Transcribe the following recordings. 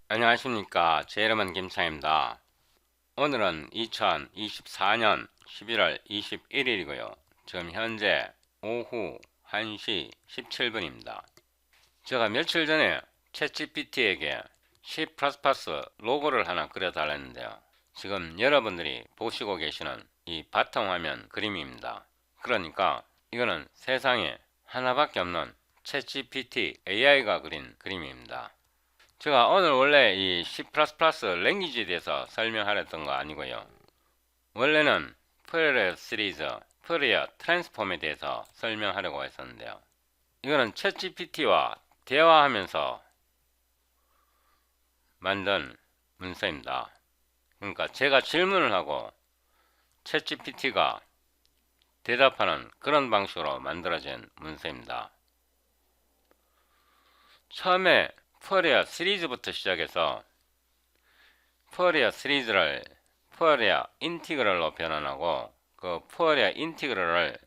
안녕하십니까. 제 이름은 김창입니다. 오늘은 2024년 11월 21일이고요. 지금 현재 오후 1시 17분입니다. 제가 며칠 전에 챗GPT에게 C++ 로고를 하나 그려달랬는데요. 지금 여러분들이 보시고 계시는 이 바탕화면 그림입니다. 그러니까 이거는 세상에 하나밖에 없는 챗GPT AI가 그린 그림입니다. 제가 오늘 원래 이 C++ 랭귀지에 대해서 설명하려던 거 아니고요. 원래는 푸에르 시리즈, 푸리어 트랜스폼에 대해서 설명하려고 했었는데요. 이거는 챗GPT와 대화하면서 만든 문서입니다. 그러니까 제가 질문을 하고 챗GPT가 대답하는 그런 방식으로 만들어진 문서입니다. 처음에 푸어리어 시리즈부터 시작해서 푸어리어 시리즈를 푸어리어 인티그럴로 변환하고 그 푸어리어 인티그럴을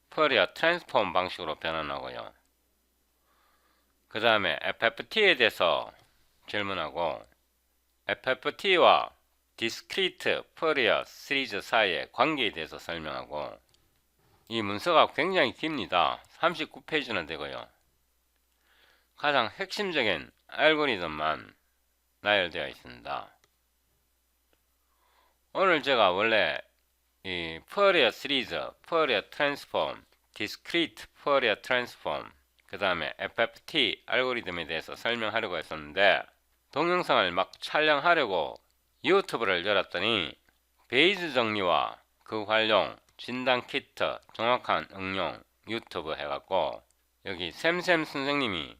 푸어리어 트랜스폼 방식으로 변환하고요. 그 다음에 FFT에 대해서 질문하고 FFT와 디스크리트 푸어리어 시리즈 사이의 관계에 대해서 설명하고 이 문서가 굉장히 깁니다. 39페이지나 되고요. 가장 핵심적인 알고리즘만 나열되어 있습니다. 오늘 제가 원래 이 푸어리어 시리즈, 푸어리어 트랜스폼, 디스크리트 푸어리어 트랜스폼, 그 다음에 FFT 알고리즘에 대해서 설명하려고 했었는데 동영상을 막 촬영하려고 유튜브를 열었더니 베이즈 정리와 그 활용, 진단 키트, 정확한 응용 유튜브 해갖고 여기 샘샘 선생님이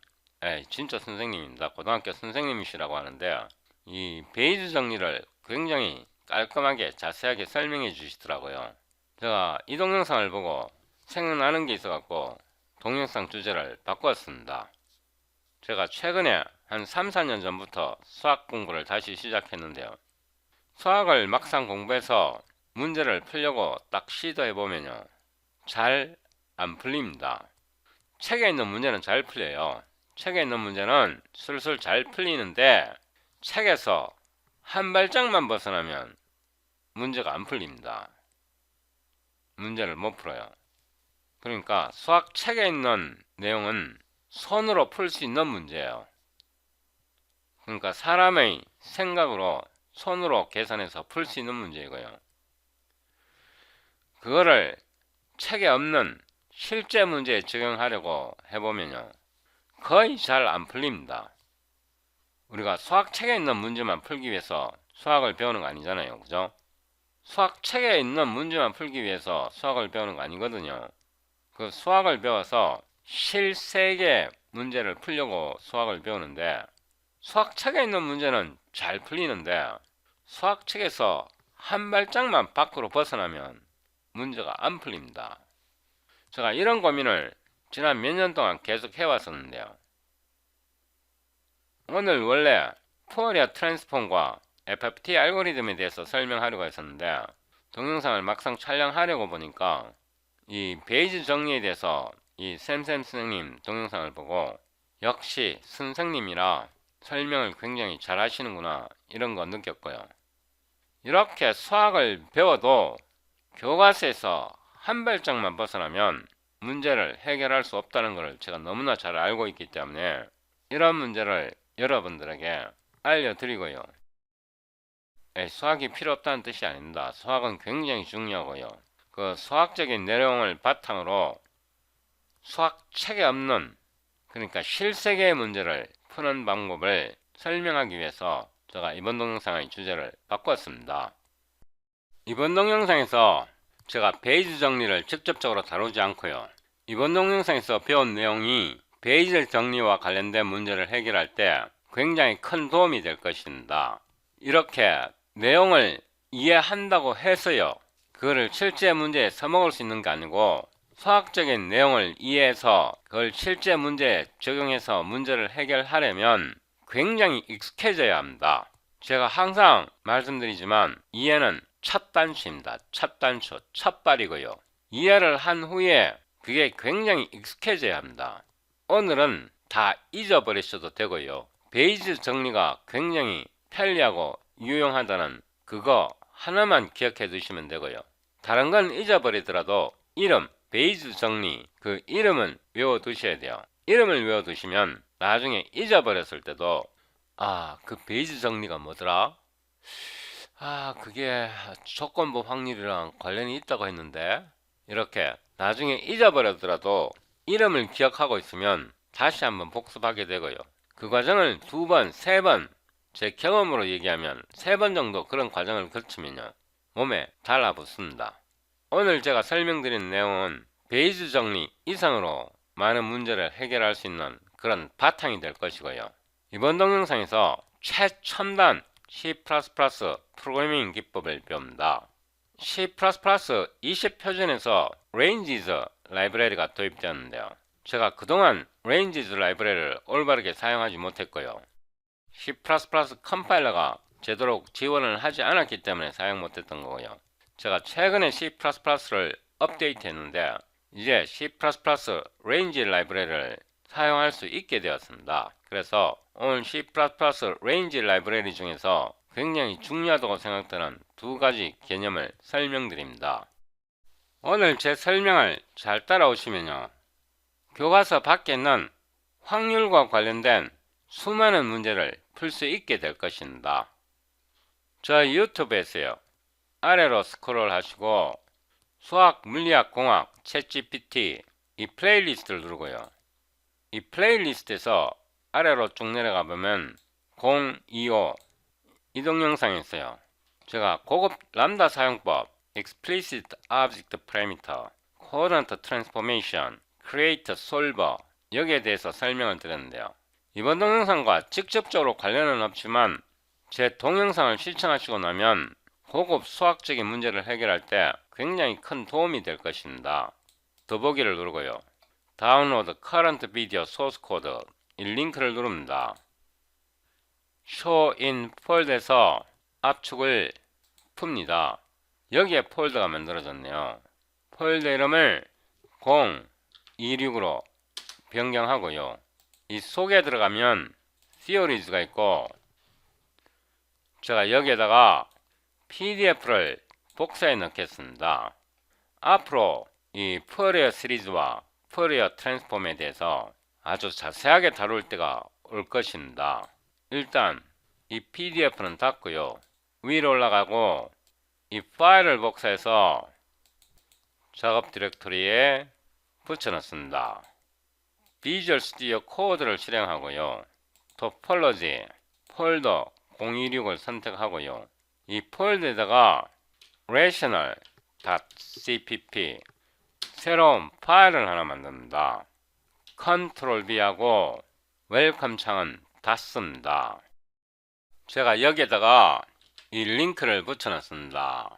진짜 선생님입니다. 고등학교 선생님이시라고 하는데 이 베이즈 정리를 굉장히 깔끔하게 자세하게 설명해 주시더라고요. 제가 이 동영상을 보고 생각나는 게 있어갖고 동영상 주제를 바꾸었습니다. 제가 최근에 한 3, 4년 전부터 수학 공부를 다시 시작했는데요. 수학을 막상 공부해서 문제를 풀려고 딱 시도해보면요. 잘 안 풀립니다. 책에 있는 문제는 잘 풀려요. 책에 있는 문제는 술술 잘 풀리는데 책에서 한 발짝만 벗어나면 문제가 안 풀립니다. 문제를 못 풀어요. 그러니까 수학책에 있는 내용은 손으로 풀 수 있는 문제예요. 그러니까 사람의 생각으로 손으로 계산해서 풀 수 있는 문제이고요. 그거를 책에 없는 실제 문제에 적용하려고 해보면요. 거의 잘 안 풀립니다. 우리가 수학책에 있는 문제만 풀기 위해서 수학을 배우는 거 아니잖아요. 그죠? 수학책에 있는 문제만 풀기 위해서 수학을 배우는 거 아니거든요. 그 수학을 배워서 실세계 문제를 풀려고 수학을 배우는데 수학책에 있는 문제는 잘 풀리는데 수학책에서 한 발짝만 밖으로 벗어나면 문제가 안 풀립니다. 제가 이런 고민을 지난 몇 년 동안 계속 해왔었는데요. 오늘 원래 푸어리어 트랜스폼과 FFT 알고리즘에 대해서 설명하려고 했었는데 동영상을 막상 촬영하려고 보니까 이 베이지 정리에 대해서 이 샘샘 선생님 동영상을 보고 역시 선생님이라 설명을 굉장히 잘 하시는구나 이런 거 느꼈고요. 이렇게 수학을 배워도 교과서에서 한 발짝만 벗어나면 문제를 해결할 수 없다는 것을 제가 너무나 잘 알고 있기 때문에 이런 문제를 여러분들에게 알려드리고요. 수학이 필요 없다는 뜻이 아닙니다. 수학은 굉장히 중요하고요. 그 수학적인 내용을 바탕으로 수학책에 없는 그러니까 실세계의 문제를 푸는 방법을 설명하기 위해서 제가 이번 동영상의 주제를 바꿨습니다. 이번 동영상에서 제가 베이즈 정리를 직접적으로 다루지 않고요. 이번 동영상에서 배운 내용이 베이즈 정리와 관련된 문제를 해결할 때 굉장히 큰 도움이 될 것입니다. 이렇게 내용을 이해한다고 해서요. 그거를 실제 문제에 써먹을 수 있는 게 아니고 수학적인 내용을 이해해서 그걸 실제 문제에 적용해서 문제를 해결하려면 굉장히 익숙해져야 합니다. 제가 항상 말씀드리지만 이해는 첫 단추입니다. 첫 단추, 첫 발이고요. 이해를 한 후에 그게 굉장히 익숙해져야 합니다. 오늘은 다 잊어버리셔도 되고요. 베이지 정리가 굉장히 편리하고 유용하다는 그거 하나만 기억해 두시면 되고요. 다른 건 잊어버리더라도 이름, 베이지 정리, 그 이름은 외워 두셔야 돼요. 이름을 외워 두시면 나중에 잊어버렸을 때도 그 베이지 정리가 뭐더라? 그게 조건부 확률이랑 관련이 있다고 했는데 이렇게 나중에 잊어버렸더라도 이름을 기억하고 있으면 다시 한번 복습하게 되고요. 그 과정을 2번, 3번 제 경험으로 얘기하면 3번 정도 그런 과정을 거치면요 몸에 달라붙습니다. 오늘 제가 설명드린 내용은 베이지 정리 이상으로 많은 문제를 해결할 수 있는 그런 바탕이 될 것이고요. 이번 동영상에서 최첨단 C++ 프로그래밍 기법을 배웁니다. C++ 20표준에서 ranges 라이브러리가 도입되었는데요. 제가 그동안 ranges 라이브러리를 올바르게 사용하지 못했고요. C++ 컴파일러가 제대로 지원을 하지 않았기 때문에 사용 못했던 거고요. 제가 최근에 C++를 업데이트했는데 이제 C++ range 라이브러리를 사용할 수 있게 되었습니다. 그래서 오늘 C++ range 라이브러리 중에서 굉장히 중요하다고 생각되는 2가지 개념을 설명드립니다. 오늘 제 설명을 잘 따라오시면요 교과서 밖에 있는 확률과 관련된 수많은 문제를 풀 수 있게 될 것입니다. 저 유튜브에서요 아래로 스크롤 하시고 수학, 물리학, 공학, 챗GPT 이 플레이리스트를 누르고요. 이 플레이리스트에서 아래로 쭉 내려가 보면 025 이동 영상이 있어요. 제가 고급 람다 사용법, Explicit Object Parameter, Coordinate Transformation, Create Solver 여기에 대해서 설명을 드렸는데요. 이번 동영상과 직접적으로 관련은 없지만 제 동영상을 시청하시고 나면 고급 수학적인 문제를 해결할 때 굉장히 큰 도움이 될 것입니다. 더보기를 누르고요. 다운로드 Current Video Source Code 이 링크를 누릅니다. Show in 폴더에서 압축을 풉니다. 여기에 폴더가 만들어졌네요. 폴더 이름을 026으로 변경하고요. 이 속에 들어가면 Theories가 있고 제가 여기에다가 PDF를 복사해 넣겠습니다. 앞으로 이 푸어리어 시리즈와 푸어리어 트랜스폼에 대해서 아주 자세하게 다룰 때가 올 것입니다. 일단 이 PDF는 닫고요. 위로 올라가고 이 파일을 복사해서 작업 디렉토리에 붙여넣습니다. 비주얼 스튜디오 코드를 실행하고요. 토폴로지 폴더 026을 선택하고요. 이 폴더에다가 rational.cpp 새로운 파일을 하나 만듭니다. 컨트롤 B하고 웰컴 창은 닫습니다. 제가 여기에다가 이 링크를 붙여놨습니다.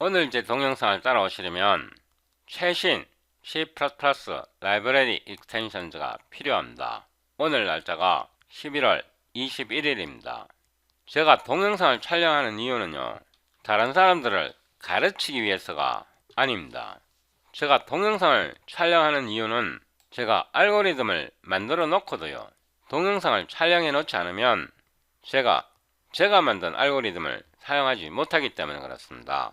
오늘 제 동영상을 따라오시려면 최신 C++ 라이브러리 익스텐션즈가 필요합니다. 오늘 날짜가 11월 21일입니다. 제가 동영상을 촬영하는 이유는요 다른 사람들을 가르치기 위해서가 아닙니다. 제가 동영상을 촬영하는 이유는 제가 알고리즘을 만들어 놓고도요 동영상을 촬영해 놓지 않으면 제가 만든 알고리즘을 사용하지 못하기 때문에 그렇습니다.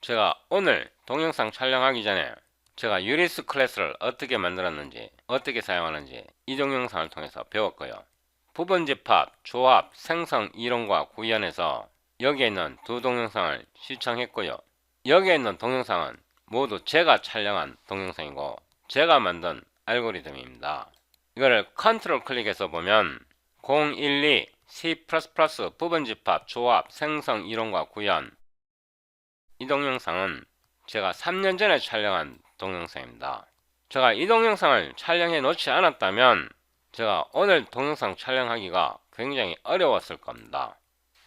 제가 오늘 동영상 촬영하기 전에 제가 유리스 클래스를 어떻게 만들었는지 어떻게 사용하는지 이 동영상을 통해서 배웠고요. 부분집합, 조합, 생성 이론과 구현에서 여기에 있는 2 동영상을 시청했고요. 여기에 있는 동영상은 모두 제가 촬영한 동영상이고 제가 만든 알고리즘입니다. 이거를 컨트롤 클릭해서 보면 012 C++ 부분집합, 조합, 생성 이론과 구현 이 동영상은 제가 3년 전에 촬영한 동영상입니다. 제가 이 동영상을 촬영해 놓지 않았다면 제가 오늘 동영상 촬영하기가 굉장히 어려웠을 겁니다.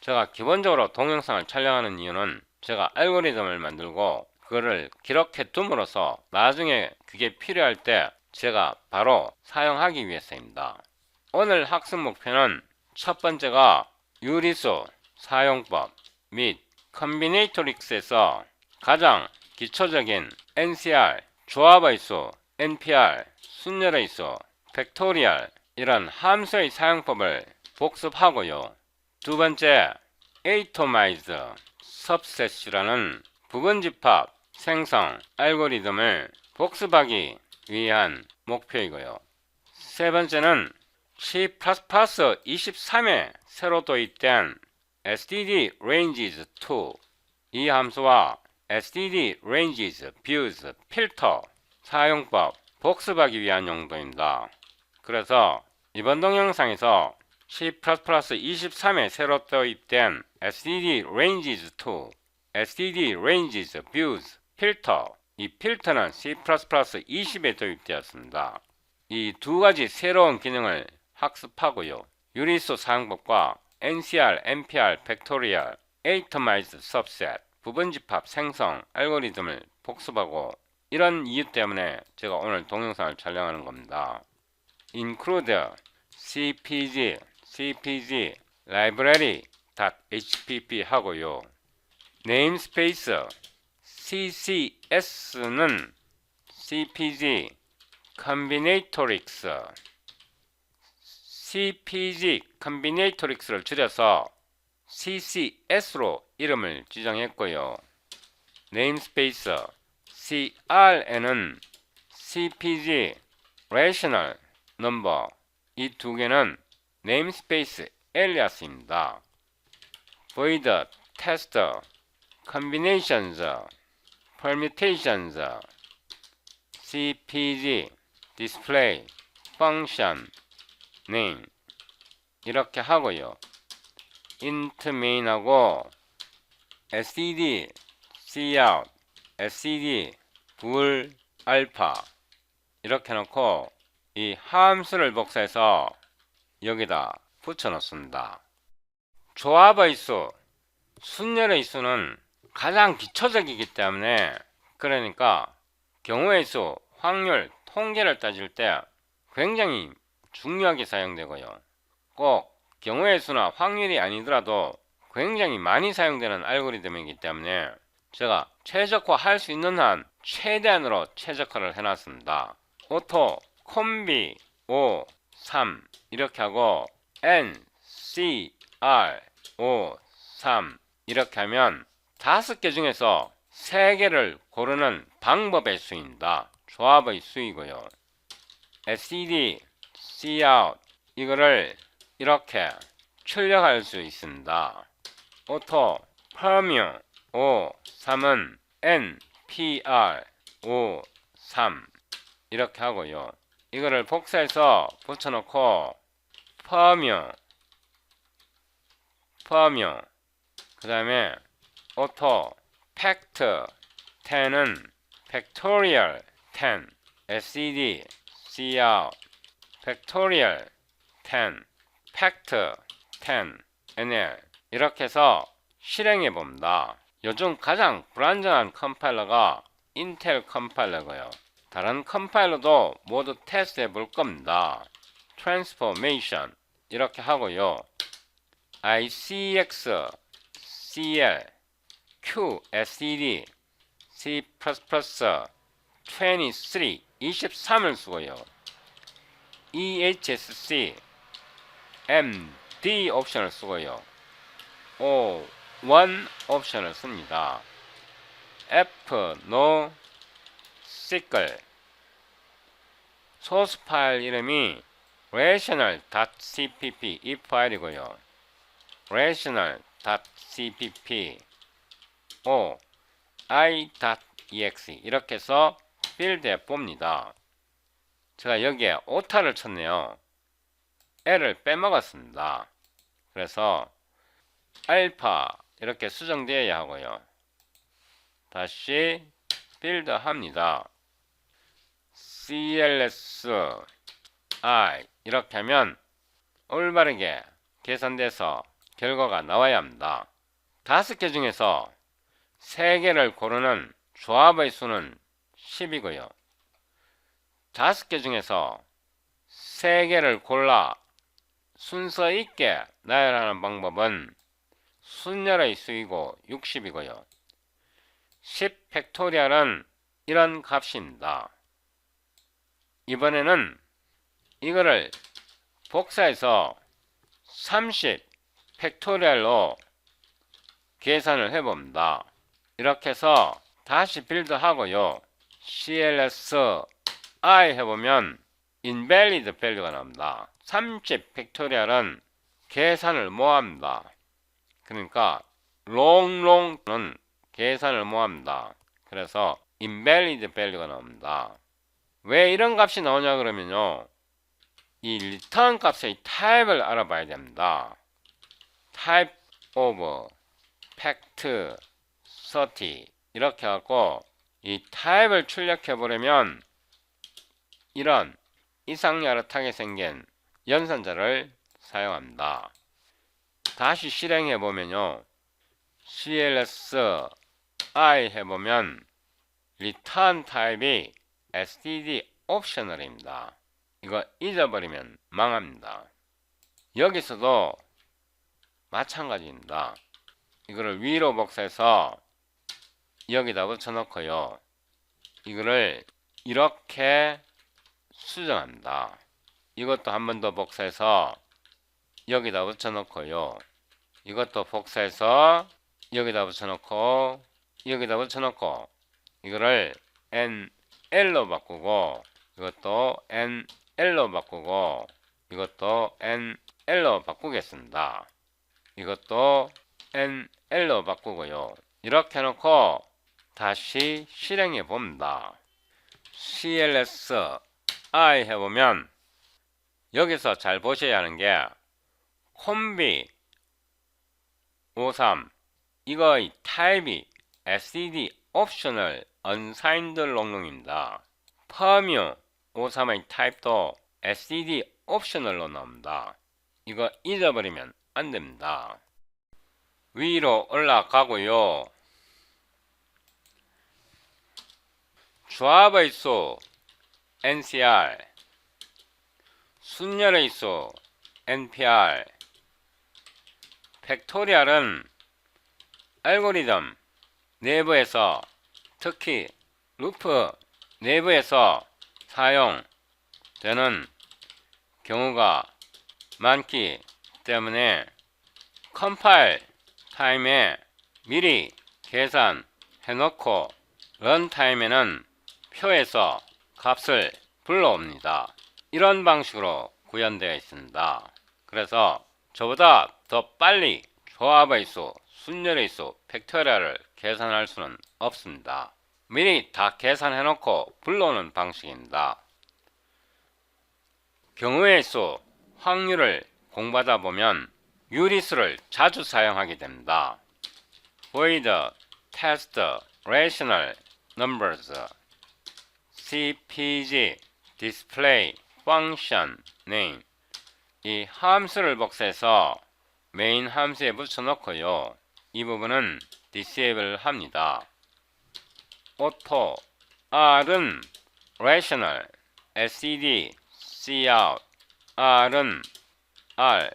제가 기본적으로 동영상을 촬영하는 이유는 제가 알고리즘을 만들고 그거를 기록해 둠으로써 나중에 그게 필요할 때 제가 바로 사용하기 위해서입니다. 오늘 학습 목표는 첫 번째가 유리수 사용법 및 컨비네이토릭스에서 가장 기초적인 NCR, 조합의 수, NPR, 순열의 수, 팩토리얼 이런 함수의 사용법을 복습하고요. 두 번째, Atomized Subset이라는 부분집합 생성 알고리즘을 복습하기 위한 목표이고요. 세 번째는 C++23에 새로 도입된 std ranges 2 이 함수와 std ranges views 필터 사용법 복습하기 위한 용도입니다. 그래서 이번 동영상에서 C++23에 새로 도입된 std ranges 2 std ranges views 필터 이 필터는 C++20에 도입되었습니다. 이 두 가지 새로운 기능을 학습하고요. 유리수 사용법과 NCR, NPR, 팩토리얼, Atomized Subset, 부분집합 생성 알고리즘을 복습하고 이런 이유 때문에 제가 오늘 동영상을 촬영하는 겁니다. include cpg library.hpp 하고요. namespace ccs는 cpg combinatorics를 줄여서 CCS로 이름을 지정했고요. namespace CRN은 CPG rational number 이 두 개는 namespace alias입니다. void test combinations permutations CPG display function name 이렇게 하고요. int main하고 std cout std bool alpha 이렇게 놓고 이 함수를 복사해서 여기다 붙여 놓습니다. 조합의 수, 순열의 수는 가장 기초적이기 때문에 그러니까 경우의 수, 확률, 통계를 따질 때 굉장히 중요하게 사용되고요. 꼭 경우의 수나 확률이 아니더라도 굉장히 많이 사용되는 알고리즘이기 때문에 제가 최적화할 수 있는 한 최대한으로 최적화를 해놨습니다. 오토, 콤비, 5, 3 이렇게 하고 N, C, R, 5, 3 이렇게 하면 5개 중에서 3개를 고르는 방법의 수입니다. 조합의 수이고요. std, cout 이거를 이렇게 출력할 수 있습니다. 오토, permu, 5, 3은 n, pr, 5, 3 이렇게 하고요. 이거를 복사해서 붙여놓고 permu 그 다음에 오토 fact 10은 factorial 10 std cout factorial 10 fact 10 nl 이렇게 해서 실행해 봅니다. 요즘 가장 불안정한 컴파일러가 인텔 컴파일러고요. 다른 컴파일러도 모두 테스트해 볼 겁니다. transformation 이렇게 하고요. ICX, CL, Q, STD, C++, 23을 쓰고요. EHSC, MD 옵션을 쓰고요. O, 1 옵션을 씁니다. F, No, SQL 소스 파일 이름이 rational.cpp 이 파일이고요. rational.cpp o i.exe 이렇게 해서 빌드해 봅니다. 제가 여기에 오타를 쳤네요. L을 빼먹었습니다. 그래서 알파 이렇게 수정되어야 하고요. 다시 빌드 합니다. cls i 이렇게 하면 올바르게 계산돼서 결과가 나와야 합니다. 5개 중에서 3개를 고르는 조합의 수는 10이고요. 5개 중에서 3개를 골라 순서 있게 나열하는 방법은 순열의 수이고 60이고요. 10 팩토리얼은 이런 값입니다. 이번에는 이거를 복사해서 30 팩토리얼로 계산을 해봅니다. 이렇게 해서 다시 빌드하고요. cls I 해보면 invalid value가 나옵니다. 30 팩토리얼은 계산을 못합니다. 그러니까 long는 계산을 못합니다. 그래서 invalid value가 나옵니다. 왜 이런 값이 나오냐 그러면요, 이 return 값의 타입을 알아봐야 됩니다. type of fact 30 이렇게 하고 이 타입을 출력해 버리면 이런 이상야릇하게 생긴 연산자를 사용합니다. 다시 실행해 보면요, cls I 해보면 return 타입이 std 옵셔널입니다. 이거 잊어버리면 망합니다. 여기서도 마찬가지입니다. 이거를 위로 복사해서 여기다 붙여놓고요, 이거를 이렇게 수정합니다. 이것도 한 번 더 복사해서 여기다 붙여놓고요, 이것도 복사해서 여기다 붙여놓고 여기다 붙여놓고 이거를 nl로 바꾸고 이것도 nl로 바꾸고 이것도 nl로 바꾸겠습니다. 이것도 nl로 바꾸고요. 이렇게 해놓고 다시 실행해 봅니다. cls I 해보면 여기서 잘 보셔야 하는 게 콤비 53 이거의 타입이 std 옵셔널 unsigned 롱롱입니다. 퍼뮤 53의 타입도 std 옵셔널로 나옵니다. 이거 잊어버리면 안됩니다. 위로 올라가고요, 조합의 수 ncr, 순열의 수 npr, 팩토리얼은 알고리즘 내부에서, 특히 루프 내부에서 사용되는 경우가 많기 때문에 컴파일 타임에 미리 계산해 놓고 런타임에는 표에서 값을 불러옵니다. 이런 방식으로 구현되어 있습니다. 그래서 저보다 더 빨리 조합의 수, 순열의 수, 팩토리얼을 계산할 수는 없습니다. 미리 다 계산해 놓고 불러오는 방식입니다. 경우의 수, 확률을 공부하다 보면 유리수를 자주 사용하게 됩니다. void, test, rational numbers, cpg, display, function, name 이 함수를 복사해서 메인 함수에 붙여놓고요, 이 부분은 disable 합니다. auto, r은 rational, std, cout, r은 r,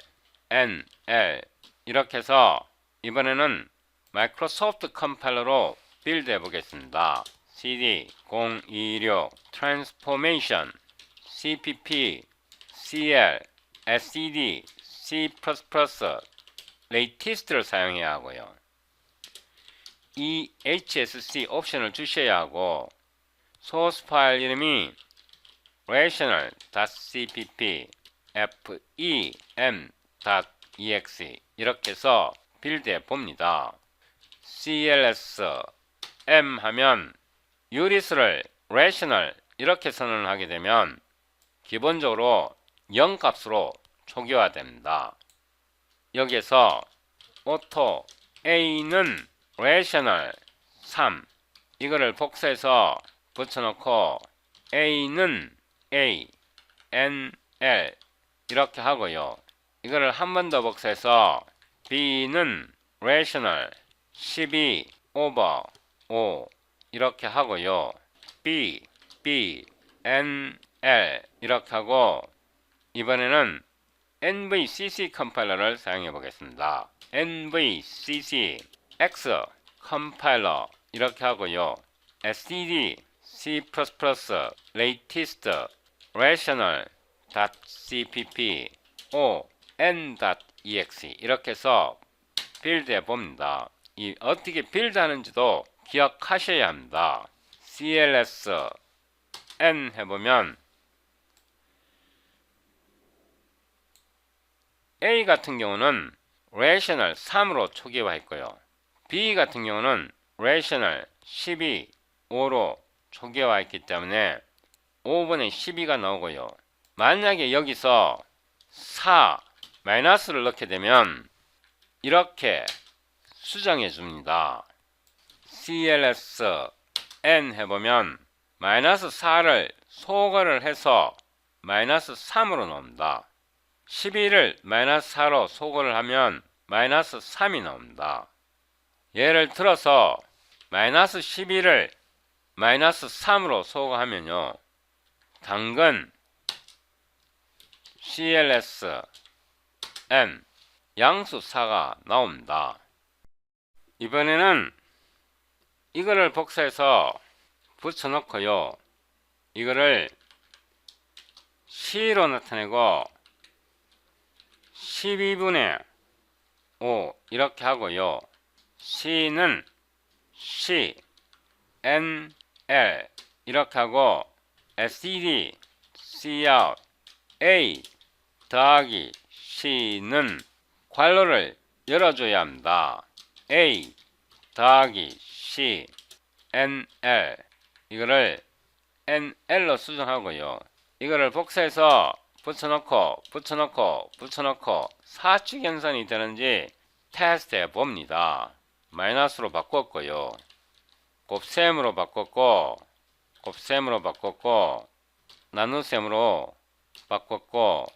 n, l 이렇게 해서 이번에는 마이크로소프트 컴파일러로 빌드 해보겠습니다. cd 026 transformation, cpp, cl, std, c++, latest를 사용해야 하고요. ehsc 옵션을 주셔야 하고 소스 파일 이름이 rational.cpp, fem.exe 이렇게 해서 빌드해 봅니다. cls m 하면 유리수를 rational 이렇게 선언하게 되면 기본적으로 0값으로 초기화됩니다. 여기에서 auto a는 rational 3 이거를 복사해서 붙여놓고 a는 a, n, l 이렇게 하고요. 이거를 한 번 더 복사해서 b는 rational 12 over 5 이렇게 하고요. b, b, n, l 이렇게 하고 이번에는 nvcc 컴파일러를 사용해 보겠습니다. nvcc x 컴파일러 이렇게 하고요. std, c++, latest, rational.cpp, o, n.exe exe 이렇게 해서 빌드해 봅니다. 이 어떻게 빌드 하는지도 기억하셔야 합니다. cls n 해보면 A 같은 경우는 rational 3으로 초기화했고요. B 같은 경우는 rational 12, 5로 초기화했기 때문에 5분의 12가 나오고요. 만약에 여기서 4, 마이너스를 넣게 되면 이렇게 수정해 줍니다. cls n 해보면 마이너스 4를 소거를 해서 마이너스 3으로 나옵니다. 12를 마이너스 4로 소거를 하면 마이너스 3이 나옵니다. 예를 들어서 마이너스 12를 마이너스 3으로 소거하면요. 당근 cls n 양수 4가 나옵니다. 이번에는 이거를 복사해서 붙여놓고요. 이거를 C로 나타내고 12분의 5 이렇게 하고요. C는 C, N, L 이렇게 하고 STD, Cout, A 더하기 C는 괄호를 열어줘야 합니다. A 더하기 C, NL 이거를 NL로 수정하고요. 이거를 복사해서 붙여놓고 사축 연산이 되는지 테스트해 봅니다. 마이너스로 바꿨고요. 곱셈으로 바꿨고 나눗셈으로 바꿨고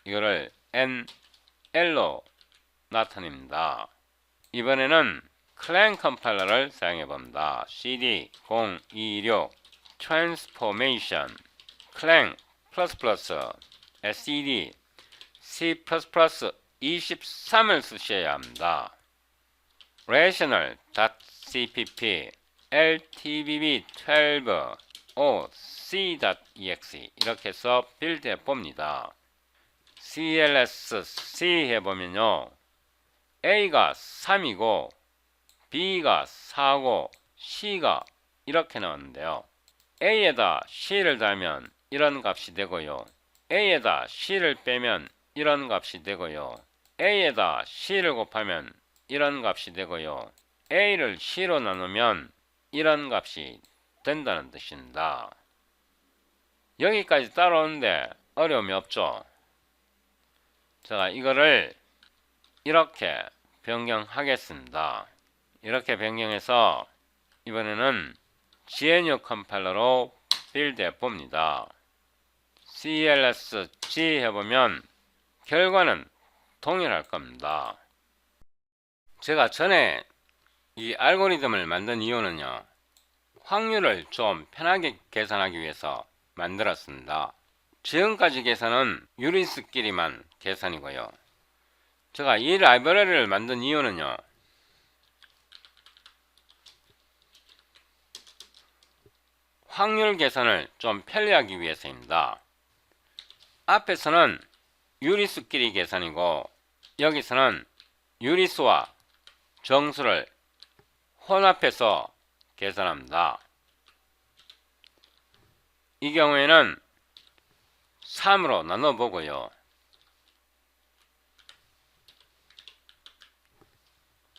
이거를 NL로 나타냅니다. 이번에는 클랭 컴파일러를 사용해 봅니다. cd 026 transformation 클랭 std c++23을 쓰셔야 합니다. rational.cpp ltbb12 c.exe 이렇게 해서 빌드해 봅니다. cls-c 해보면요. A가 3이고 B가 4고 C가 이렇게 나왔는데요. A에다 C를 달면 이런 값이 되고요. A에다 C를 빼면 이런 값이 되고요. A에다 C를 곱하면 이런 값이 되고요. A를 C로 나누면 이런 값이 된다는 뜻입니다. 여기까지 따라오는데 어려움이 없죠? 자, 이거를 이렇게 변경하겠습니다. 이렇게 변경해서 이번에는 GNU 컴파일러로 빌드해 봅니다. cls-g 해보면 결과는 동일할 겁니다. 제가 전에 이 알고리즘을 만든 이유는요. 확률을 좀 편하게 계산하기 위해서 만들었습니다. 지금까지 계산은 유리수끼리만 계산이고요. 제가 이 라이브러리를 만든 이유는요. 확률 계산을 좀 편리하기 위해서입니다. 앞에서는 유리수끼리 계산이고 여기서는 유리수와 정수를 혼합해서 계산합니다. 이 경우에는 3으로 나눠 보고요.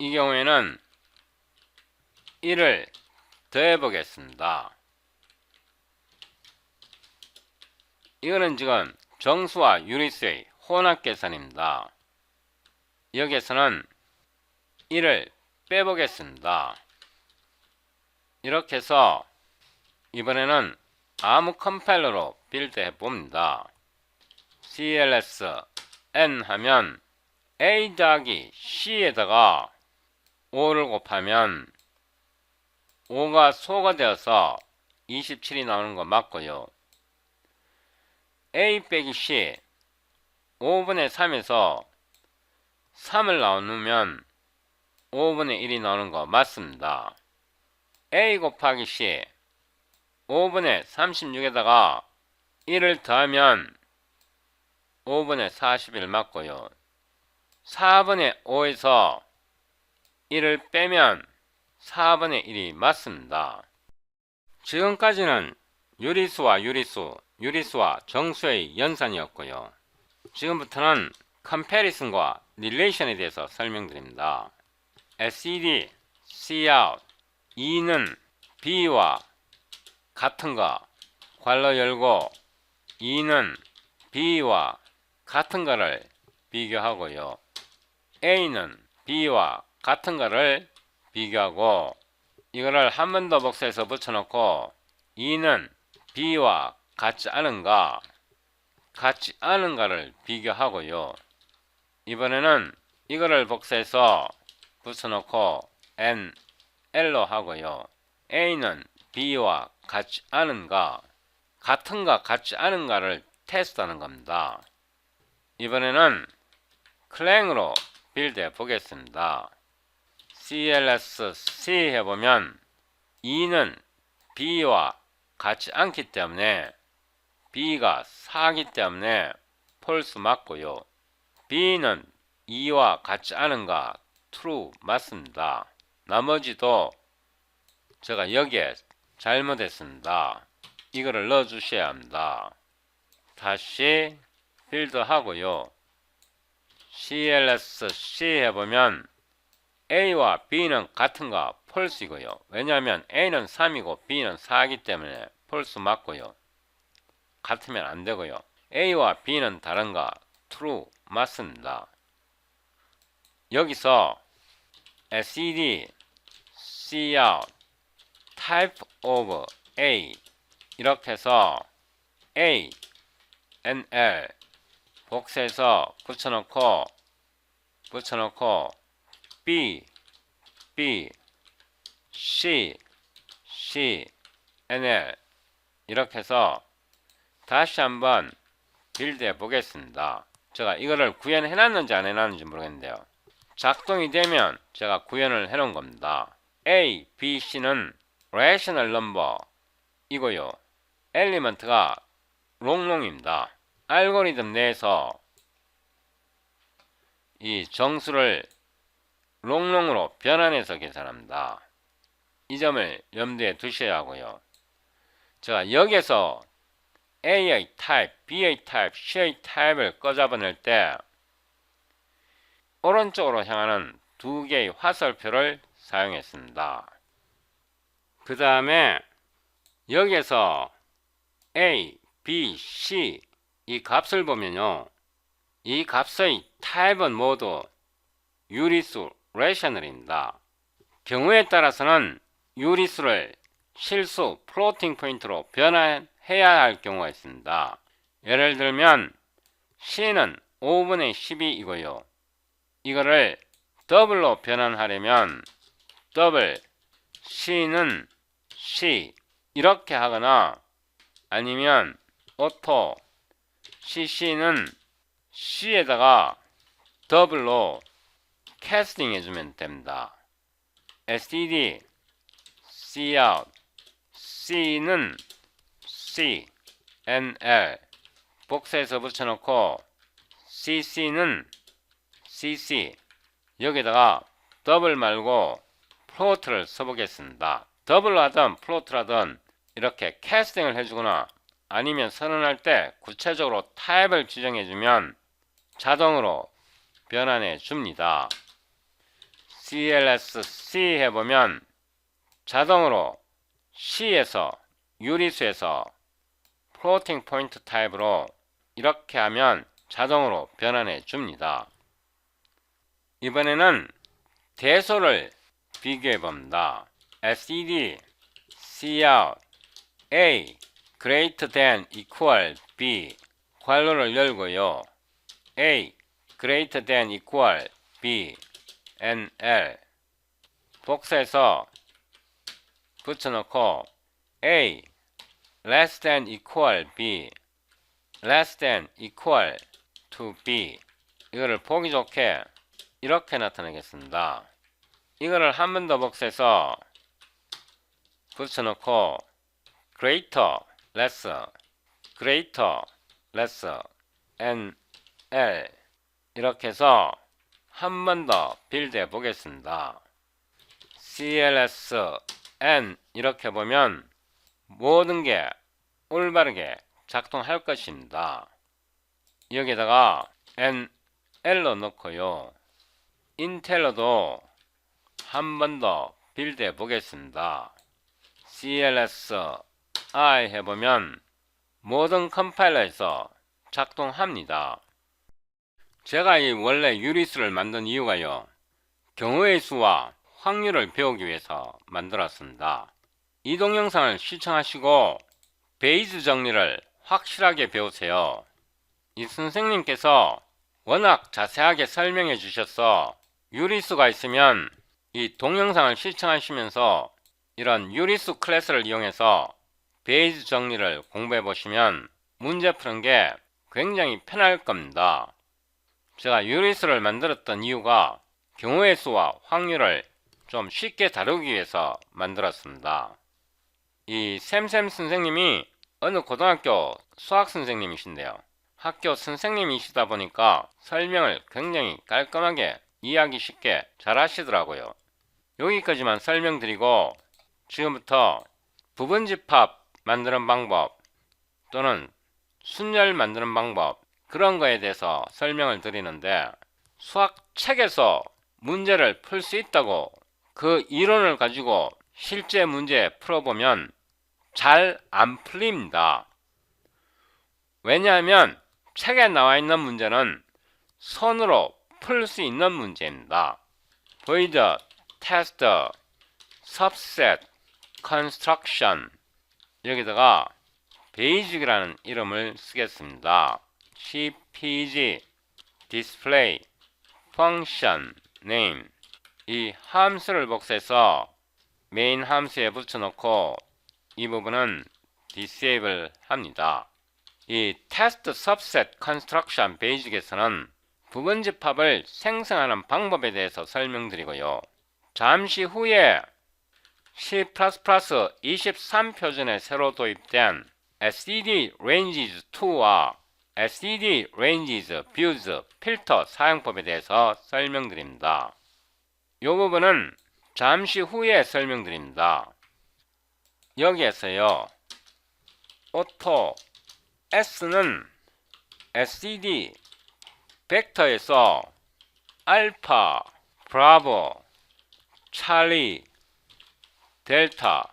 이 경우에는 1을 더해 보겠습니다. 이거는 지금 정수와 유리수의 혼합 계산입니다. 여기에서는 1을 빼보겠습니다. 이렇게 해서 이번에는 아무 컴파일러로 빌드해 봅니다. cls n 하면 a 더하기 c에다가 5를 곱하면 5가 소가 되어서 27이 나오는 거 맞고요. a 빼기 c 5분의 3에서 3을 나누면 5분의 1이 나오는 거 맞습니다. a 곱하기 c 5분의 36에다가 1을 더하면 5분의 41 맞고요. 4분의 5에서 1을 빼면 4분의 1이 맞습니다. 지금까지는 유리수와 유리수, 유리수와 정수의 연산이었고요. 지금부터는 comparison과 relation에 대해서 설명드립니다. SED, Cout, E는 B와 같은 거, 괄호 열고 E는 B와 같은 거를 비교하고요. A는 B와 같은 거를 비교하고 이거를 한 번 더 복사해서 붙여놓고 E는 B와 같지 않은가, 같지 않은가를 비교하고요. 이번에는 이거를 복사해서 붙여놓고 NL로 하고요. A는 B와 같지 않은가, 같은가 같지 않은가를 테스트하는 겁니다. 이번에는 클랭으로 빌드해 보겠습니다. CLS-C 해보면 E는 B와 같지 않기 때문에 B가 4기 때문에 false 맞고요. B는 E와 같지 않은가 true 맞습니다. 나머지도 제가 여기에 잘못했습니다. 이거를 넣어 주셔야 합니다. 다시 빌드 하고요. CLS-C 해보면 A와 B는 같은가 false이고요. 왜냐하면 A는 3이고 B는 4이기 때문에 false 맞고요. 같으면 안되고요. A와 B는 다른가 true 맞습니다. 여기서 SED, Cout, type of A 이렇게 해서 A, NL 복사해서 붙여놓고 B, C, NL 이렇게 해서 다시 한번 빌드해 보겠습니다. 제가 이거를 구현해 놨는지 안 해놨는지 모르겠는데요. 작동이 되면 제가 구현을 해 놓은 겁니다. A, B, C는 rational number 이고요. 엘리먼트가 롱롱입니다. 알고리즘 내에서 이 정수를 롱롱으로 변환해서 계산합니다. 이 점을 염두에 두셔야 하고요. 제가 여기에서 A의 타입, B의 타입, C의 타입을 꺼잡아낼 때 오른쪽으로 향하는 두 개의 화살표를 사용했습니다. 그 다음에 여기에서 A, B, C 이 값을 보면요. 이 값의 타입은 모두 유리수, rational입니다. 경우에 따라서는 유리수를 실수, 플로팅 포인트로 변환해야 할 경우가 있습니다. 예를 들면 C는 5분의 12이고요. 이거를 더블로 변환하려면 더블 C는 C 이렇게 하거나 아니면 오토 CC는 C에다가 더블로 캐스팅 해주면 됩니다. STD, Cout, C는 C, NL 복사해서 붙여놓고 CC는 CC 여기다가 더블 말고 플로트를 써보겠습니다. 더블로 하든 플로트로 하든 이렇게 캐스팅을 해주거나 아니면 선언할 때 구체적으로 타입을 지정해주면 자동으로 변환해 줍니다. CLS-C 해보면 자동으로 C에서 유리수에서 플로팅 포인트 타입으로 이렇게 하면 자동으로 변환해 줍니다. 이번에는 대소를 비교해 봅니다. SED, Cout, A greater than equal B 괄호를 열고요. A greater than equal B NL 복사해서 붙여놓고 A less than equal B less than equal to B 이거를 보기 좋게 이렇게 나타내겠습니다. 이거를 한 번 더 복사해서 붙여놓고 greater, lesser, greater, lesser, NL 이렇게 해서 한 번 더 빌드해 보겠습니다. CLS N 이렇게 보면 모든 게 올바르게 작동할 것입니다. 여기다가 NL로 넣고요. 인텔러도 한 번 더 빌드해 보겠습니다. CLS I 해보면 모든 컴파일러에서 작동합니다. 제가 이 원래 유리수를 만든 이유가요, 경우의 수와 확률을 배우기 위해서 만들었습니다. 이 동영상을 시청하시고 베이스 정리를 확실하게 배우세요. 이 선생님께서 워낙 자세하게 설명해 주셔서 유리수가 있으면 이 동영상을 시청하시면서 이런 유리수 클래스를 이용해서 베이스 정리를 공부해 보시면 문제 푸는 게 굉장히 편할 겁니다. 제가 유리수를 만들었던 이유가 경우의 수와 확률을 좀 쉽게 다루기 위해서 만들었습니다. 이 샘샘 선생님이 어느 고등학교 수학 선생님이신데요. 학교 선생님이시다 보니까 설명을 굉장히 깔끔하게 이해하기 쉽게 잘 하시더라고요. 여기까지만 설명드리고 지금부터 부분집합 만드는 방법 또는 순열 만드는 방법, 그런 거에 대해서 설명을 드리는데, 수학책에서 문제를 풀 수 있다고 그 이론을 가지고 실제 문제 풀어보면 잘 안 풀립니다. 왜냐하면 책에 나와 있는 문제는 손으로 풀 수 있는 문제입니다. void, test, subset, construction, 여기다가 basic이라는 이름을 쓰겠습니다. cpg, display, function, name. 이 함수를 복사해서 메인 함수에 붙여놓고 이 부분은 disable 합니다. 이 test, subset, construction, basic에서는 부분집합을 생성하는 방법에 대해서 설명드리고요. 잠시 후에 C++ 23표준에 새로 도입된 std ranges 2와 std ranges views 필터 사용법에 대해서 설명드립니다. 이 부분은 잠시 후에 설명드립니다. 여기에서요, auto S는 std 벡터에서 알파, 브라보, 찰리, 델타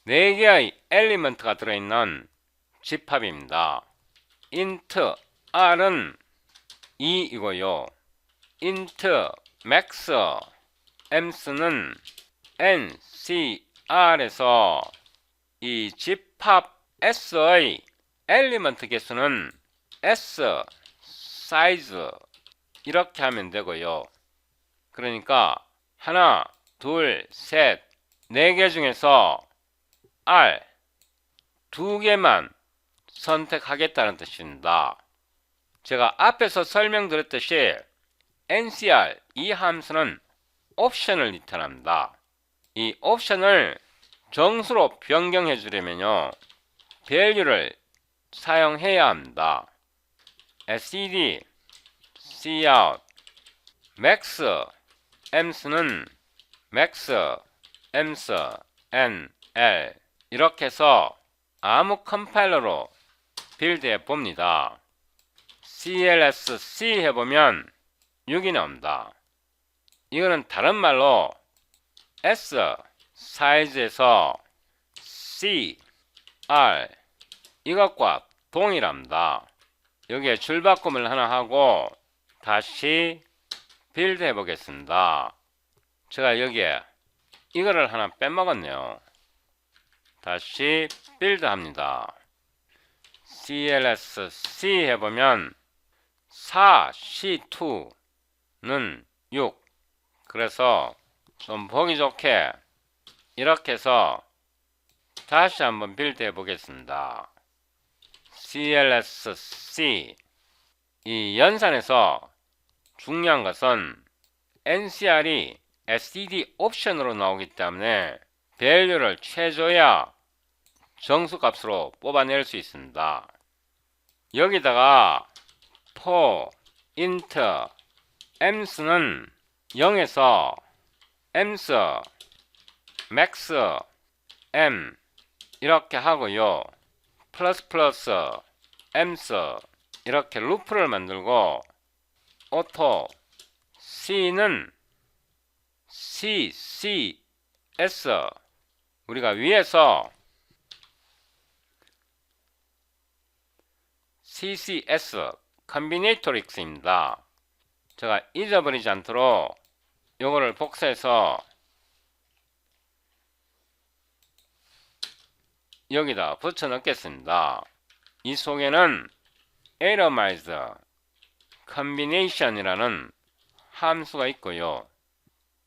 4개의 엘리먼트가 들어있는 집합입니다. int r은 2이고요. int max ms는 ncr에서 이 집합 s의 엘리먼트 개수는 s 사이즈 이렇게 하면 되고요. 그러니까 하나, 둘, 셋, 4개 중에서 R 2개만 선택하겠다는 뜻입니다. 제가 앞에서 설명드렸듯이 ncr 이 함수는 옵션을 리턴합니다. 이 옵션을 정수로 변경해 주려면요, value를 사용해야 합니다. std cout max ems는 max ems nl 이렇게 해서 아무 컴파일러로 빌드해 봅니다. clsc 해보면 6이 나옵니다. 이거는 다른 말로 s 사이즈에서 c r 이것과 동일합니다. 여기에 줄바꿈을 하나 하고 다시 빌드 해 보겠습니다. 제가 여기에 이거를 하나 빼먹었네요. 다시 빌드 합니다. clsc 해보면 4c2는 6. 그래서 좀 보기 좋게 이렇게 해서 다시 한번 빌드 해 보겠습니다. clsc 이 연산에서 중요한 것은 ncr이 std 옵션으로 나오기 때문에 value를 최줘야 정수값으로 뽑아낼 수 있습니다. 여기다가 for int ems는 0에서 ems, max, m 이렇게 하고요. 플러스 플러스 ems 이렇게 루프를 만들고 auto c는 c, c, s 우리가 위에서 CCS combinatorics입니다. 제가 잊어버리지 않도록 요거를 복사해서 여기다 붙여 넣겠습니다. 이 속에는 atomized combination이라는 함수가 있고요.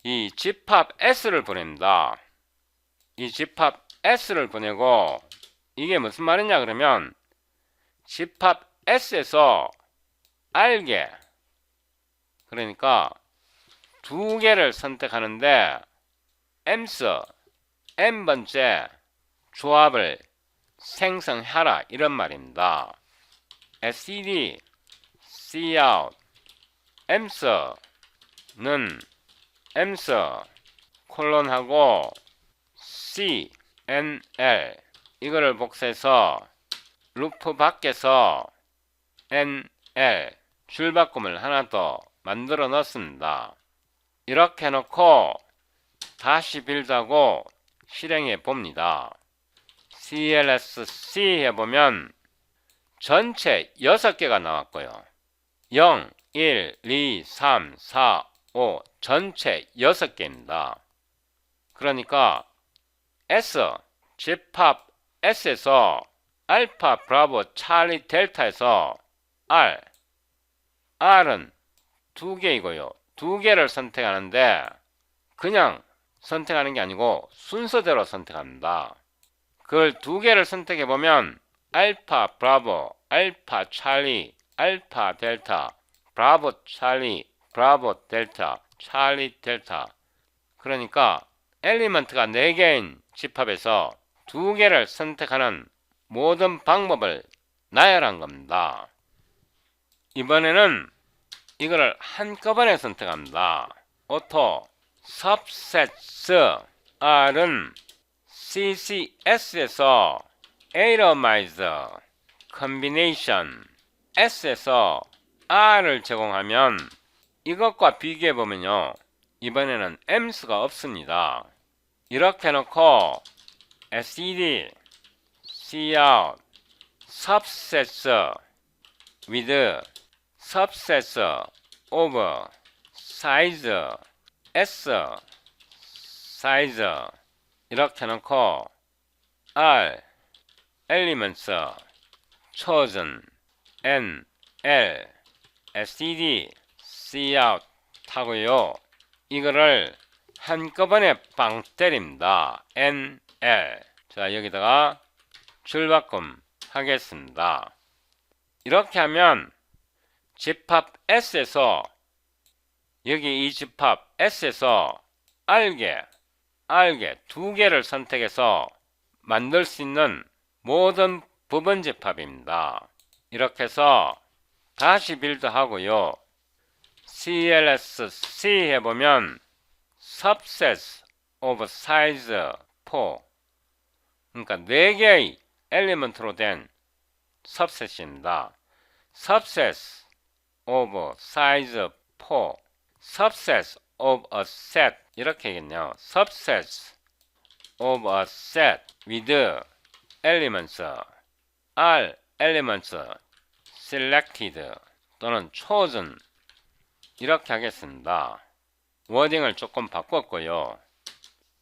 이 집합 S를 보냅니다. 이 집합 S를 보내고 이게 무슨 말이냐 그러면 집합 S에서 알게 그러니까 두 개를 선택하는데 ems n번째 조합을 생성하라 이런 말입니다. SCD cout ems는 ems 콜론하고 c nl 이거를 복사해서 루프 밖에서 nl 줄바꿈을 하나 더 만들어 넣습니다. 이렇게 해놓고 다시 빌드하고 실행해 봅니다. clsc 해보면 전체 6개가 나왔고요. 0, 1, 2, 3, 4, 5 전체 6개입니다. 그러니까 S 집합 S에서 알파 브라보 찰리 델타에서 R은 2개이고요. 2개를 선택하는데 그냥 선택하는 게 아니고 순서대로 선택합니다. 그걸 2개를 선택해보면 알파 브라보, 알파 찰리, 알파 델타, 브라보 찰리, 브라보 델타, 찰리 델타 그러니까 엘리먼트가 4개인 집합에서 2개를 선택하는 모든 방법을 나열한 겁니다. 이번에는 이거를 한꺼번에 선택합니다. auto subsets R은 CCS에서 atomized combination S에서 R을 제공하면 이것과 비교해보면요. 이번에는 ems가 없습니다. 이렇게 해놓고 SCD cout subsets with subsets of size S size 이렇게 해놓고 R elements chosen N L SCD cout 하고요. 이거를 한꺼번에 빵 때립니다. N L 자 여기다가 줄바꿈 하겠습니다. 이렇게 하면 집합 S에서 여기 이 집합 S에서 알게 2개를 선택해서 만들 수 있는 모든 부분 집합입니다. 이렇게 해서 다시 빌드 하고요. CLSC 해보면 subsets of size 4 그러니까 4개의 엘리먼트로 된 subset입니다. subsets of size 4 subsets of a set 이렇게 하겠네요. subsets of a set with elements are elements selected 또는 chosen 이렇게 하겠습니다. 워딩을 조금 바꿨고요.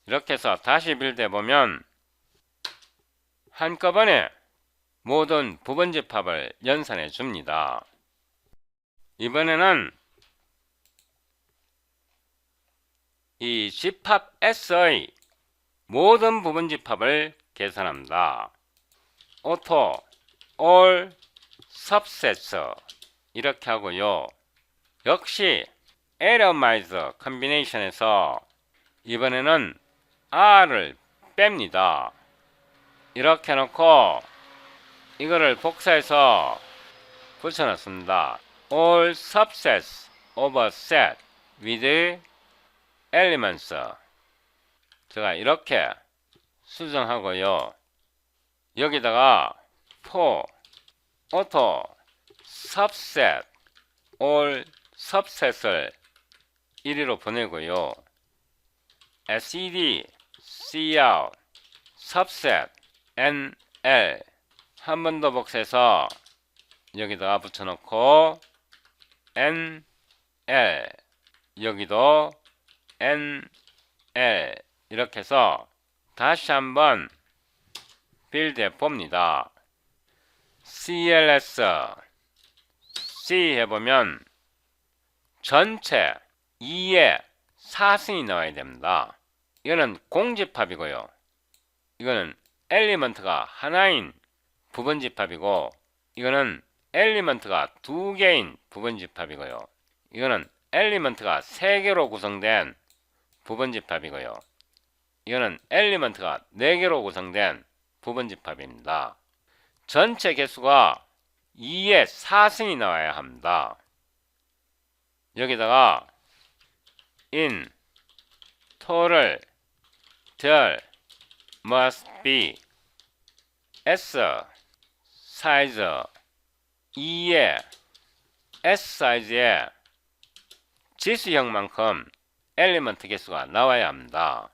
이렇게 해서 다시 빌드 해보면 한꺼번에 모든 부분 집합을 연산해 줍니다. 이번에는 이 집합 S의 모든 부분 집합을 계산합니다. auto all subsets 이렇게 하고요. 역시 atomized combination에서 이번에는 R을 뺍니다. 이렇게 해놓고 이거를 복사해서 붙여놨습니다. all subsets of a set with elements. 제가 이렇게 수정하고요. 여기다가 for auto subset all subset을 1위로 보내고요. SED cout subset NL 한 번 더 복사해서 여기다가 붙여놓고 NL 여기도 NL 이렇게 해서 다시 한번 빌드해 봅니다. CLS C 해보면 전체 2의 4승이 나와야 됩니다. 이거는 공집합이고요. 이거는 엘리먼트가 하나인 부분집합이고 이거는 엘리먼트가 2개인 부분집합이고요. 이거는 엘리먼트가 3개로 구성된 부분집합이고요. 이거는 엘리먼트가 4개로 구성된 부분집합입니다. 전체 개수가 2의 4승이 나와야 합니다. 여기다가 in total there must be s size 2의 s 사이즈의 지수형만큼 엘리먼트 개수가 나와야 합니다.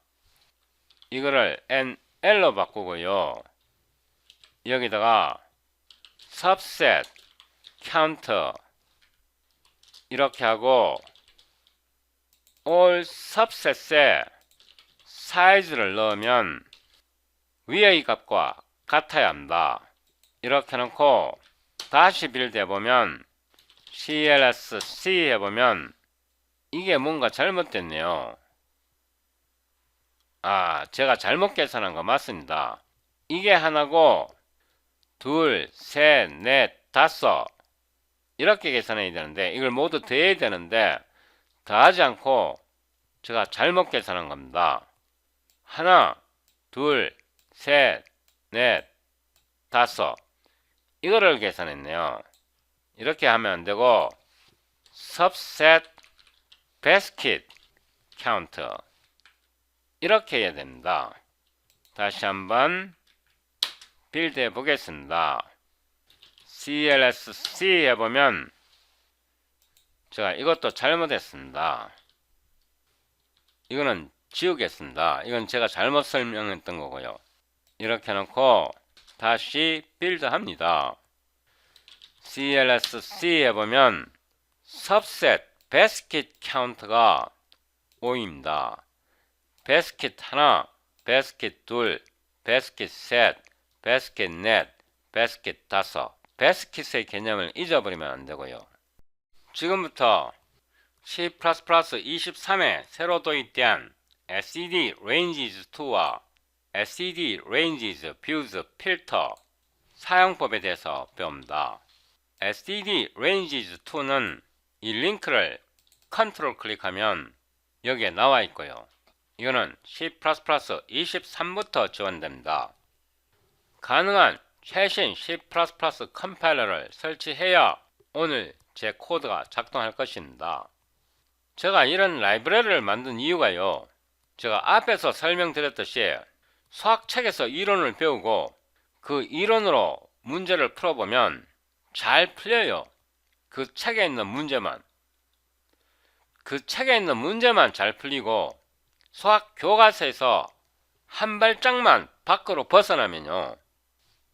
이거를 nl로 바꾸고요. 여기다가 subset count 이렇게 하고 all subset에 사이즈를 넣으면 위의 값과 같아야 합니다. 이렇게 해놓고 다시 빌드 해보면 CLSC 해보면 이게 뭔가 잘못됐네요. 제가 잘못 계산한 거 맞습니다. 이게 하나고 둘, 셋, 넷, 다섯 이렇게 계산해야 되는데 이걸 모두 더해야 되는데 더하지 않고 제가 잘못 계산한 겁니다. 하나, 둘, 셋, 넷, 다섯 이거를 계산했네요. 이렇게 하면 안 되고 subset basket count 이렇게 해야 됩니다. 다시 한번 빌드 해 보겠습니다. CLSC 해보면 제가 이것도 잘못했습니다. 이거는 지우겠습니다. 이건 제가 잘못 설명했던 거고요. 이렇게 해놓고 다시 빌드 합니다. CLSC 해보면 subset basket count가 5입니다. basket 하나, basket 둘, basket 셋, basket 넷, basket 다섯 basket의 개념을 잊어버리면 안 되고요. 지금부터 C++ 23에 새로 도입된 SED ranges 2와 SED ranges views filter 사용법에 대해서 배웁니다. SED ranges 2는 이 링크를 컨트롤 클릭하면 여기에 나와 있고요. 이거는 C++ 23부터 지원됩니다. 가능한 최신 C++ 컴파일러를 설치해야 오늘 제 코드가 작동할 것입니다. 제가 이런 라이브러리를 만든 이유가요. 제가 앞에서 설명드렸듯이 수학책에서 이론을 배우고 그 이론으로 문제를 풀어보면 잘 풀려요. 그 책에 있는 문제만 잘 풀리고 수학 교과서에서 한 발짝만 밖으로 벗어나면요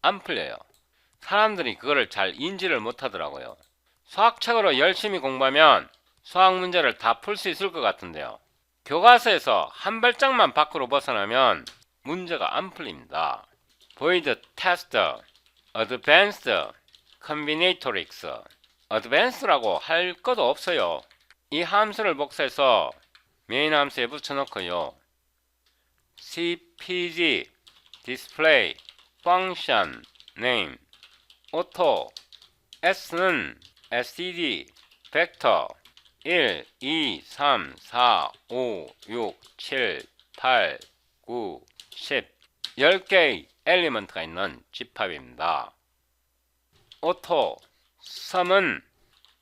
안 풀려요. 사람들이 그거를 잘 인지를 못하더라고요. 수학책으로 열심히 공부하면 수학 문제를 다 풀 수 있을 것 같은데요. 교과서에서 한 발짝만 밖으로 벗어나면 문제가 안 풀립니다. void test, advanced, combinatorics, advanced라고 할 것도 없어요. 이 함수를 복사해서 메인 함수에 붙여놓고요. cpg display function name auto s는 std vector 1, 2, 3, 4, 5, 6, 7, 8, 9, 10 10개의 엘리먼트가 있는 집합입니다. auto sum은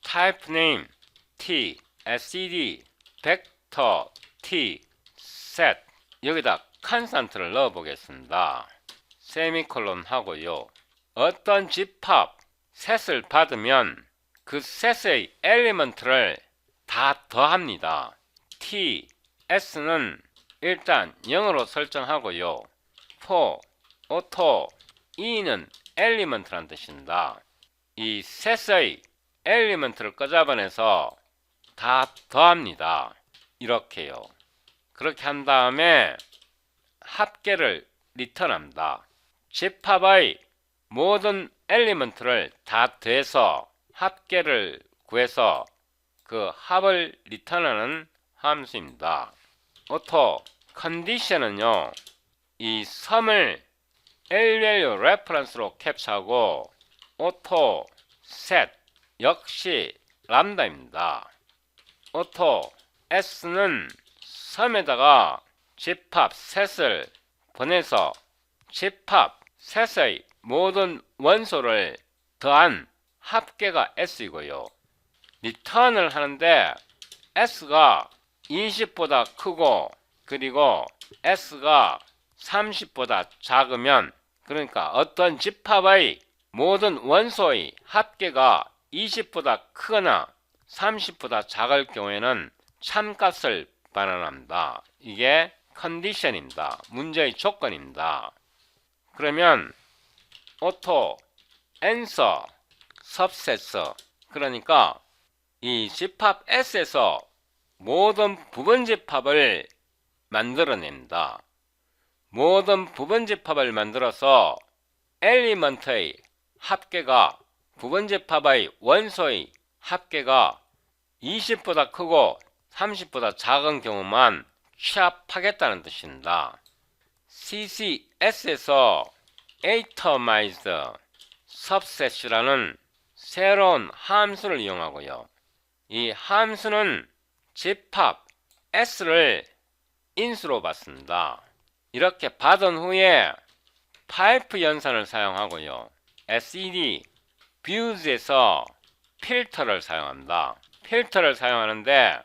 type name t std vector t set 여기다 컨스탄트를 넣어 보겠습니다. 세미콜론 하고요. 어떤 집합 셋을 받으면 그 셋의 엘리먼트를 다 더합니다. t, s는 일단 0으로 설정하고요. for, auto, e는 엘리먼트란 뜻입니다. 이 셋의 엘리먼트를 끄잡아내서 다 더합니다. 이렇게요. 그렇게 한 다음에 합계를 리턴합니다. 집합의 모든 엘리먼트를 다 더해서 합계를 구해서 그 합을 리턴하는 함수입니다. auto 컨디션은요, 이 sum을 L-value 레퍼런스로 캡처하고 auto set 역시 람다입니다. auto s는 sum에다가 집합 set을 보내서 집합 set의 모든 원소를 더한 합계가 s이고요. 리턴을 하는데 s가 20보다 크고 그리고 s가 30보다 작으면, 그러니까 어떤 집합의 모든 원소의 합계가 20보다 크거나 30보다 작을 경우에는 참값을 반환합니다. 이게 컨디션입니다. 문제의 조건입니다. 그러면 auto answer subsets, 그러니까 이 집합 S에서 모든 부분 집합을 만들어냅니다. 모든 부분 집합을 만들어서 엘리먼트의 합계가 부분 집합의 원소의 합계가 20보다 크고 30보다 작은 경우만 취합하겠다는 뜻입니다. CCS에서 Atomized Subset이라는 새로운 함수를 이용하고요. 이 함수는 집합 S를 인수로 받습니다. 이렇게 받은 후에 파이프 연산을 사용하고요. SED Views에서 필터를 사용합니다. 필터를 사용하는데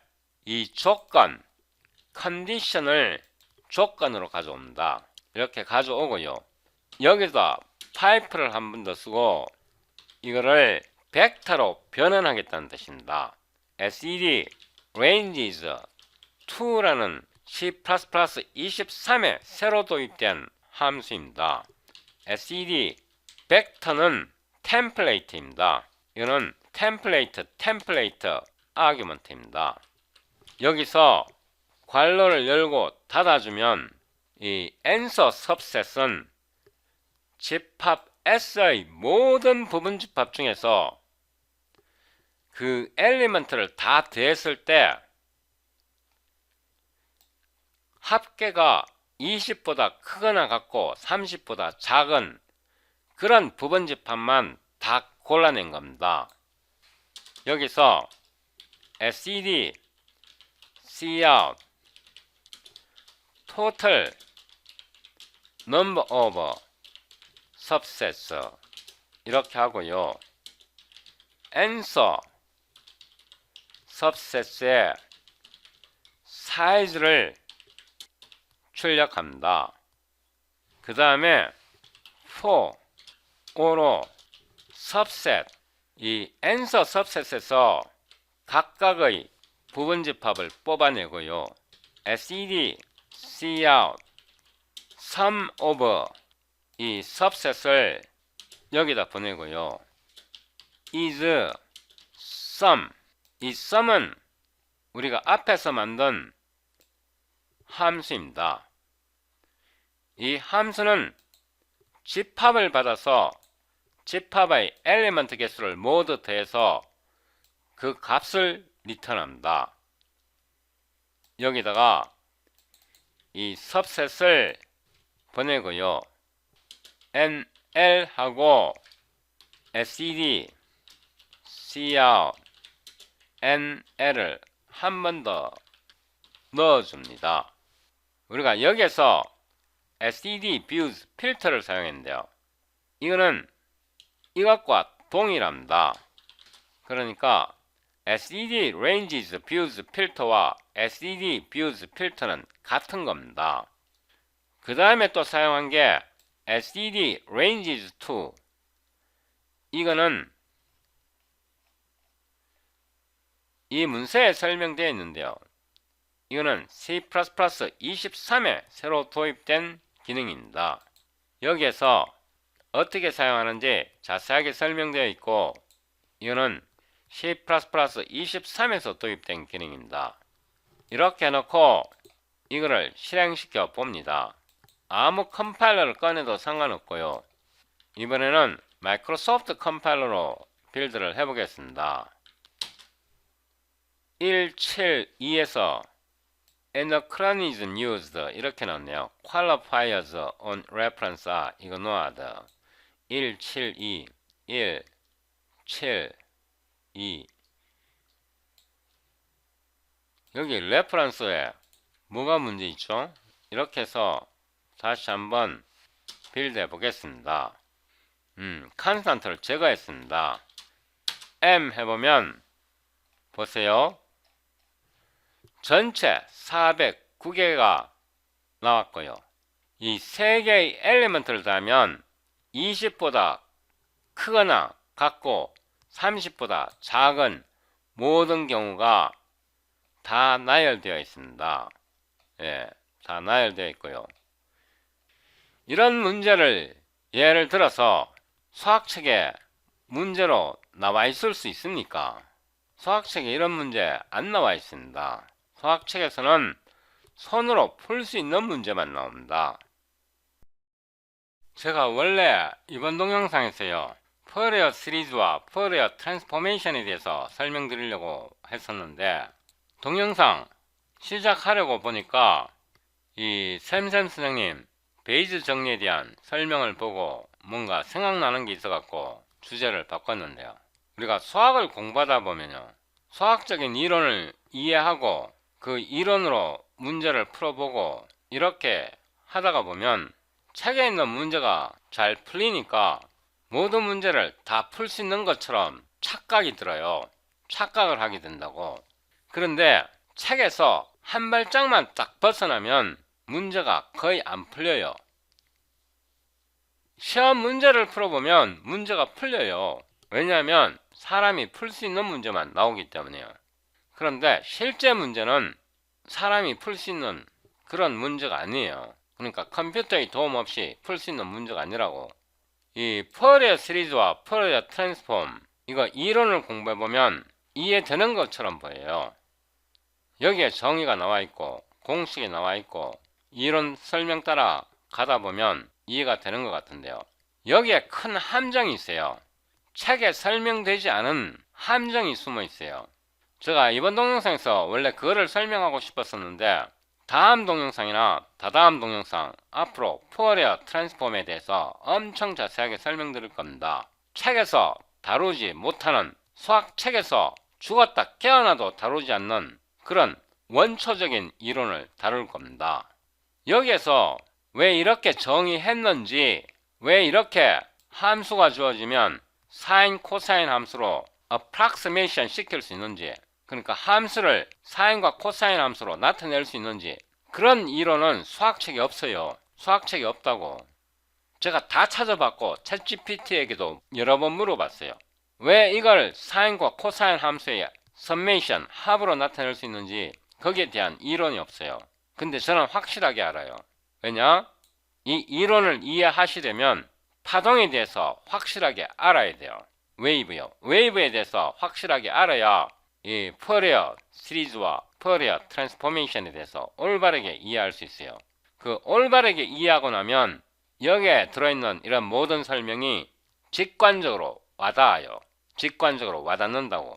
이 조건, 컨디션을 조건으로 가져옵니다. 이렇게 가져오고요. 여기서 파이프를 한 번 더 쓰고 이거를 벡터로 변환하겠다는 뜻입니다. SED ranges 2라는 C++23에 새로 도입된 함수입니다. SED 벡터는 템플레이트입니다. 이거는 템플레이트 아규먼트입니다. 여기서 괄호를 열고 닫아주면 이 answer subset은 집합 S의 모든 부분 집합 중에서 그 엘리먼트를 다 더했을 때 합계가 20보다 크거나 같고 30보다 작은 그런 부분 집합만 다 골라낸 겁니다. 여기서 SED cout total number of subsets 이렇게 하고요. answer subsets의 사이즈를 출력합니다. 그 다음에 for, or로 subset, 이 answer subset에서 각각의 부분 집합을 뽑아내고요. SED cout sum of 이 subset을 여기다 보내고요. is sum, 이 sum은 우리가 앞에서 만든 함수입니다. 이 함수는 집합을 받아서 집합의 엘리먼트 개수를 모두 더해서 그 값을 리턴합니다. 여기다가 이 subset을 보내고요. nl하고 SED cout nl을 한 번 더 넣어줍니다. 우리가 여기에서 SED views 필터를 사용했는데요. 이거는 이것과 동일합니다. 그러니까 SED ranges views 필터와 SED views 필터는 같은 겁니다. 그 다음에 또 사용한 게 SED ranges to. 이거는 이 문서에 설명되어 있는데요. 이거는 C++23에 새로 도입된 기능입니다. 여기에서 어떻게 사용하는지 자세하게 설명되어 있고, 이거는 C++23에서 도입된 기능입니다. 이렇게 해놓고 이거를 실행시켜 봅니다. 아무 컴파일러를 꺼내도 상관없고요. 이번에는 마이크로소프트 컴파일러로 빌드를 해보겠습니다. 172에서 anachronism used 이렇게 나왔네요. qualifiers on reference are ignored. 172 172 여기 레퍼런스에 뭐가 문제 있죠? 이렇게 해서 다시 한번 빌드 해보겠습니다. 컨스탄트를 제거했습니다. M 해보면 보세요. 전체 409개가 나왔고요. 이 3개의 엘리먼트를 더하면 20보다 크거나 같고 30보다 작은 모든 경우가 다 나열되어 있습니다. 예, 다 나열되어 있고요. 이런 문제를 예를 들어서 수학책에 문제로 나와 있을 수 있습니까? 수학책에 이런 문제 안 나와 있습니다. 수학책에서는 손으로 풀 수 있는 문제만 나옵니다. 제가 원래 이번 동영상에서요, 포리어 시리즈와 포리어 트랜스포메이션에 대해서 설명드리려고 했었는데, 동영상 시작하려고 보니까 이 샘샘 선생님 베이즈 정리에 대한 설명을 보고 뭔가 생각나는 게 있어갖고 주제를 바꿨는데요. 우리가 수학을 공부하다 보면요, 수학적인 이론을 이해하고 그 이론으로 문제를 풀어보고 이렇게 하다가 보면 책에 있는 문제가 잘 풀리니까 모든 문제를 다 풀 수 있는 것처럼 착각이 들어요. 착각을 하게 된다고. 그런데 책에서 한 발짝만 딱 벗어나면 문제가 거의 안 풀려요. 시험 문제를 풀어보면 문제가 풀려요. 왜냐하면 사람이 풀 수 있는 문제만 나오기 때문에요. 그런데 실제 문제는 사람이 풀 수 있는 그런 문제가 아니에요. 그러니까 컴퓨터의 도움 없이 풀 수 있는 문제가 아니라고. 이 포리어 시리즈와 포리어 트랜스폼, 이거 이론을 공부해보면 이해되는 것처럼 보여요. 여기에 정의가 나와 있고 공식이 나와 있고 이론 설명 따라 가다 보면 이해가 되는 것 같은데요. 여기에 큰 함정이 있어요. 책에 설명되지 않은 함정이 숨어 있어요. 제가 이번 동영상에서 원래 그거를 설명하고 싶었었는데, 다음 동영상이나 다다음 동영상 앞으로 포리어 트랜스폼에 대해서 엄청 자세하게 설명드릴 겁니다. 책에서 다루지 못하는, 수학책에서 죽었다 깨어나도 다루지 않는 그런 원초적인 이론을 다룰 겁니다. 여기에서 왜 이렇게 정의했는지, 왜 이렇게 함수가 주어지면 사인 코사인 함수로 approximation 시킬 수 있는지, 그러니까 함수를 사인과 코사인 함수로 나타낼 수 있는지, 그런 이론은 수학책에 없어요. 수학책에 없다고. 제가 다 찾아봤고 챗GPT에게도 여러 번 물어봤어요. 왜 이걸 사인과 코사인 함수의 서메이션, 합으로 나타낼 수 있는지 거기에 대한 이론이 없어요. 근데 저는 확실하게 알아요. 왜냐? 이 이론을 이해하시려면 파동에 대해서 확실하게 알아야 돼요. 웨이브요. 웨이브에 대해서 확실하게 알아야 이 포리어 시리즈와 포리어 트랜스포메이션에 대해서 올바르게 이해할 수 있어요. 그 올바르게 이해하고 나면 여기에 들어있는 이런 모든 설명이 직관적으로 와닿아요. 직관적으로 와닿는다고.